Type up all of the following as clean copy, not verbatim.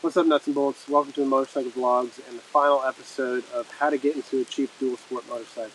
What's up, nuts and bolts? Welcome to the Motorcycle Vlogs and the final episode of how to get into a cheap dual sport motorcycle.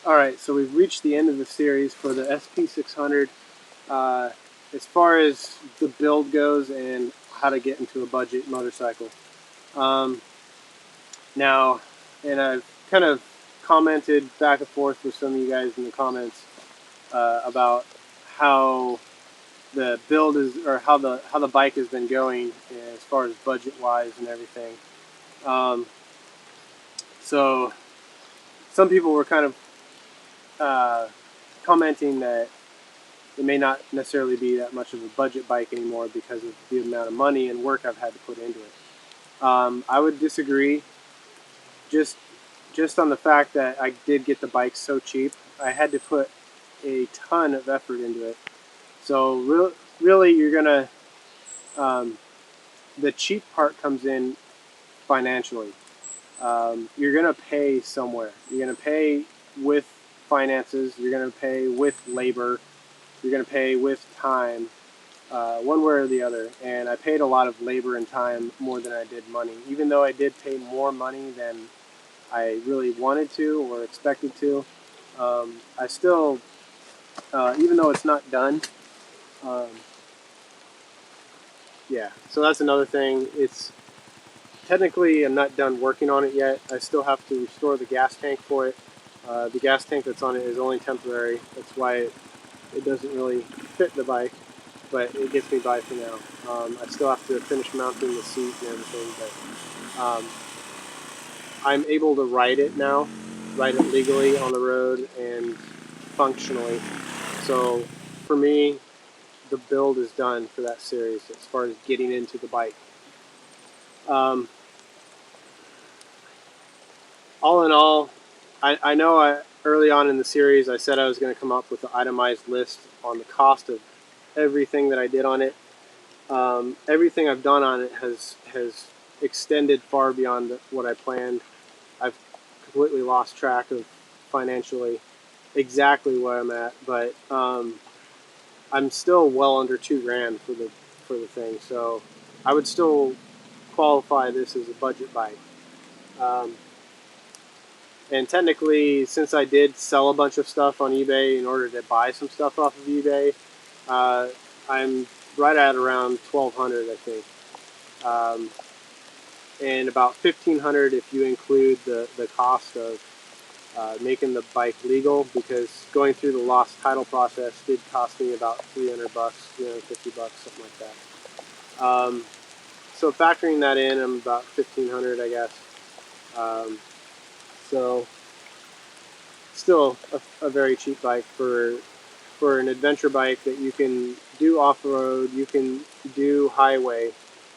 Alright, so we've reached the end of the series for the SP600 as far as the build goes and how to get into a budget motorcycle. Now, and I've kind of commented back and forth with some of you guys in the comments about how the build is, or how the bike has been going as far as budget wise and everything. So some people were kind of commenting that it may not necessarily be that much of a budget bike anymore because of the amount of money and work I've had to put into it. I would disagree, just on the fact that I did get the bike so cheap. I had to put a ton of effort into it. So really you're gonna, the cheap part comes in financially. You're gonna pay somewhere. You're gonna pay with finances, you're going to pay with labor, you're going to pay with time, one way or the other. And I paid a lot of labor and time more than I did money. Even though I did pay more money than I really wanted to or expected to, I still, even though it's not done, yeah, so that's another thing. It's technically, I'm not done working on it yet. I still have to restore the gas tank for it. The gas tank that's on it is only temporary. That's why it doesn't really fit the bike, but it gets me by for now. I still have to finish mounting the seat and everything, but I'm able to ride it now, ride it legally on the road and functionally. So for me, the build is done for that series as far as getting into the bike. All in all, I know early on in the series I said I was going to come up with an itemized list on the cost of everything that I did on it. Everything I've done on it has extended far beyond what I planned. I've completely lost track of financially exactly where I'm at, but I'm still well under $2,000 for the thing, so I would still qualify this as a budget bike. And technically, since I did sell a bunch of stuff on eBay in order to buy some stuff off of eBay, I'm right at around $1,200, I think. And about $1,500 if you include the cost of making the bike legal, because going through the lost title process did cost me about $300, $350, something like that. So factoring that in, I'm about $1,500, I guess. So still a very cheap bike for an adventure bike that you can do off-road, you can do highway,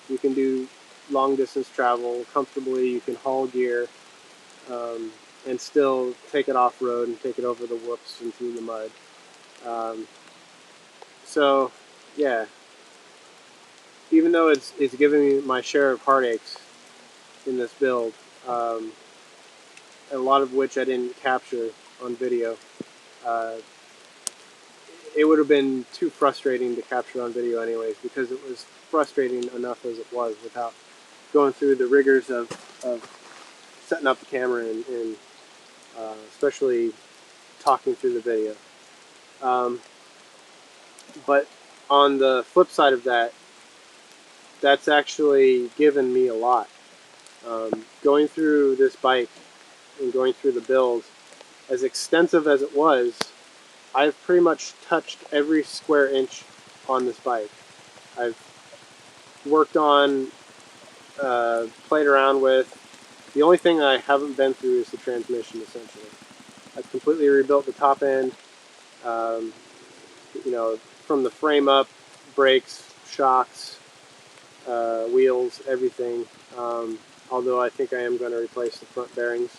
you can do long distance travel comfortably, you can haul gear, and still take it off-road and take it over the whoops and through the mud. So yeah, even though it's giving me my share of heartaches in this build, a lot of which I didn't capture on video. It would have been too frustrating to capture on video anyways, because it was frustrating enough as it was without going through the rigors of setting up the camera and especially talking through the video. But on the flip side of that, that's actually given me a lot. Going through this bike and going through the build, as extensive as it was, I've pretty much touched every square inch on this bike. I've worked on, played around with, The only thing I haven't been through is the transmission, essentially. I've completely rebuilt the top end, um, you know, from the frame up, brakes, shocks, wheels, everything. Although I think I am going to replace the front bearings.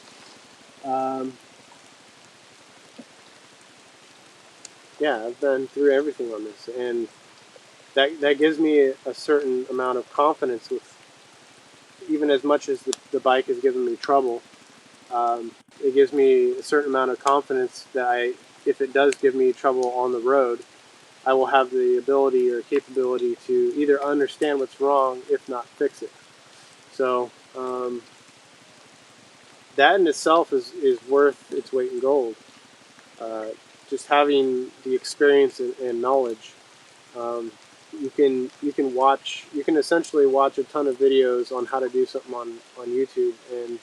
Yeah, I've been through everything on this, and that gives me a certain amount of confidence with, even as much as the bike has given me trouble. It gives me a certain amount of confidence that if it does give me trouble on the road, I will have the ability or capability to either understand what's wrong, if not fix it. So that in itself is worth its weight in gold. Uh, just having the experience and knowledge. Um, you can essentially watch a ton of videos on how to do something on YouTube and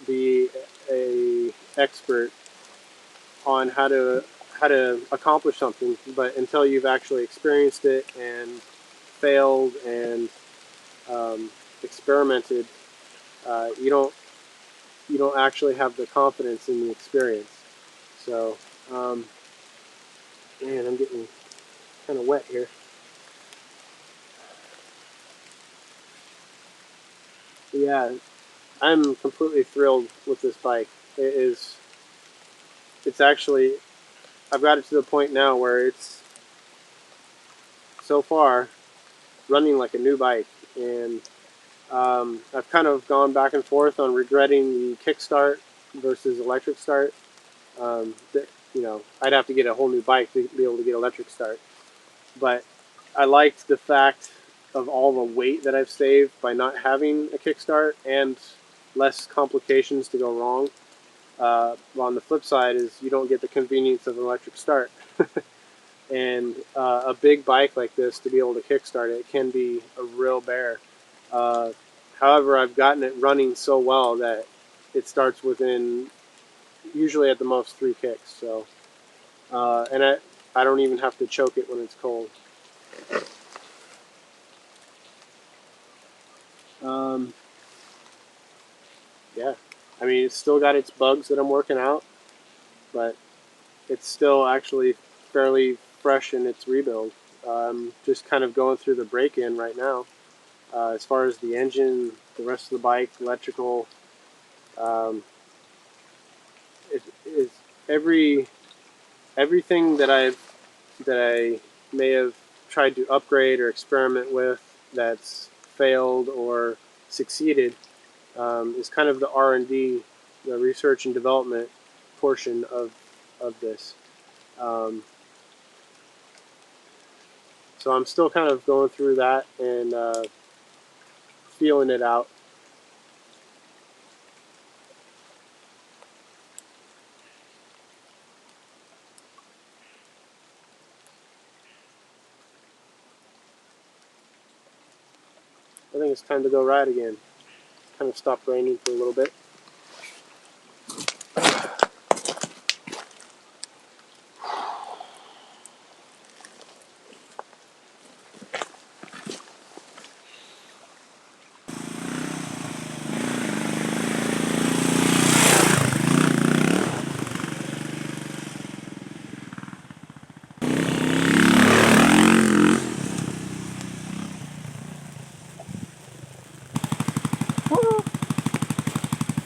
be a expert on how to accomplish something, but until you've actually experienced it and failed and experimented, you don't actually have the confidence in the experience. So, man, I'm getting kind of wet here. But yeah, I'm completely thrilled with this bike. It's actually, I've got it to the point now where it's so far running like a new bike, and I've kind of gone back and forth on regretting the kickstart versus electric start. I'd have to get a whole new bike to be able to get electric start, but I liked the fact of all the weight that I've saved by not having a kickstart and less complications to go wrong. Well, on the flip side is you don't get the convenience of an electric start. And a big bike like this, to be able to kickstart it, can be a real bear. Uh, However, I've gotten it running so well that it starts within usually at the most 3 kicks. So, and I don't even have to choke it when it's cold. Um, yeah, I mean, it's still got its bugs that I'm working out, but it's still actually fairly fresh in its rebuild. Just kind of going through the break-in right now. As far as the engine, the rest of the bike, electrical, um, it's everything that I may have tried to upgrade or experiment with that's failed or succeeded is kind of the R&D, the research and development portion of this. Um, so I'm still kind of going through that and feeling it out. I think it's time to go ride again. Kind of stopped raining for a little bit.